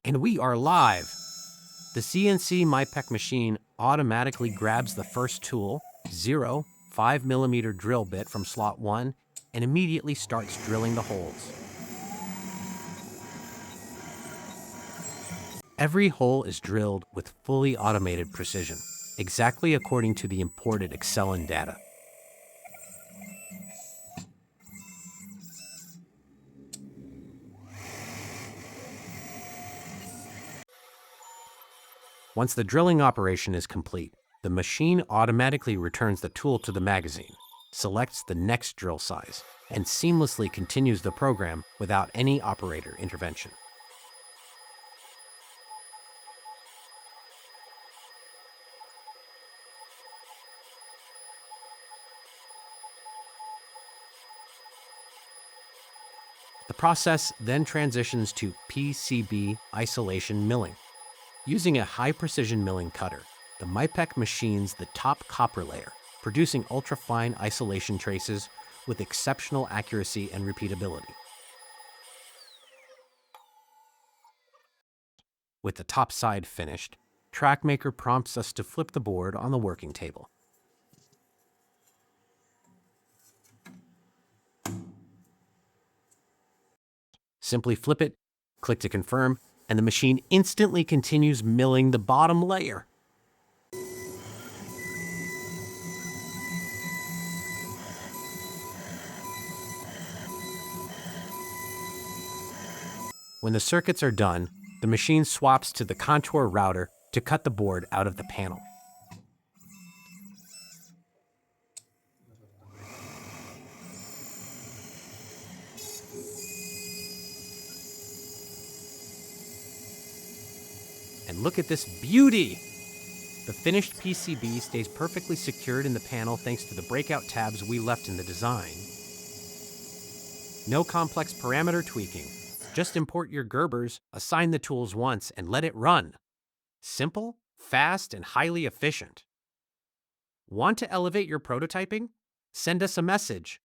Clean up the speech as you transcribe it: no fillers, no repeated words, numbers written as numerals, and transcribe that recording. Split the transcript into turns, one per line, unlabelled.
And we are live! The CNC Mipec machine automatically grabs the first tool, 5mm drill bit from slot 1, and immediately starts drilling the holes. Every hole is drilled with fully automated precision, exactly according to the imported Excellon data. Once the drilling operation is complete, the machine automatically returns the tool to the magazine, selects the next drill size, and seamlessly continues the program without any operator intervention. The process then transitions to PCB isolation milling. Using a high-precision milling cutter, the Mipec machines the top copper layer, producing ultra-fine isolation traces with exceptional accuracy and repeatability. With the top side finished, TrackMaker prompts us to flip the board on the working table. Simply flip it, click to confirm, and the machine instantly continues milling the bottom layer. When the circuits are done, the machine swaps to the contour router to cut the board out of the panel. And look at this beauty! The finished PCB stays perfectly secured in the panel thanks to the breakout tabs we left in the design. No complex parameter tweaking. Just import your Gerbers, assign the tools once, and let it run. Simple, fast, and highly efficient. Want to elevate your prototyping? Send us a message.